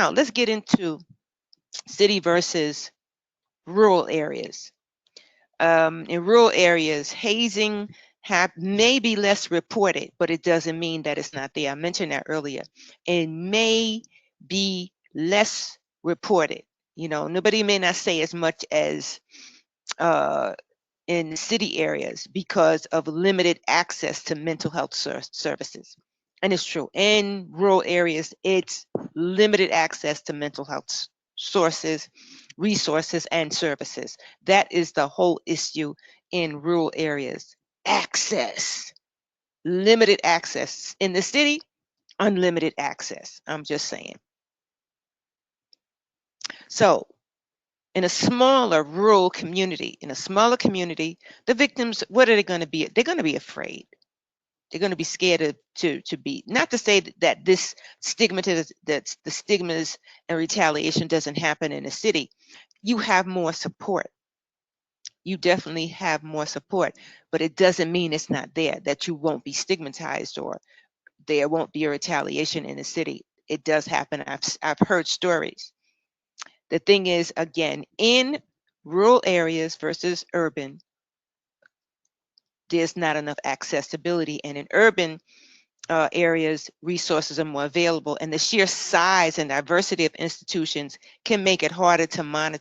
Now let's get into city versus rural areas. In rural areas, hazing may be less reported, but it doesn't mean that it's not there. I mentioned that earlier. It may be less reported. You know, nobody may not say as much as in city areas because of limited access to mental health services. And it's true. In rural areas, it's limited access to mental health sources, resources, and services. That is the whole issue in rural areas. Access. Limited access. In the city, unlimited access. I'm just saying. So in a smaller rural community, the victims, what are they going to be? They're going to be afraid. They're going to be scared to be, not to say that this that the stigmas and retaliation doesn't happen in the city. You have more support. You definitely have more support, but it doesn't mean it's not there, that you won't be stigmatized or there won't be a retaliation in the city. It does happen. I've heard stories. The thing is, again, in rural areas versus urban, there's not enough accessibility, and in urban areas, resources are more available, and the sheer size and diversity of institutions can make it harder to monitor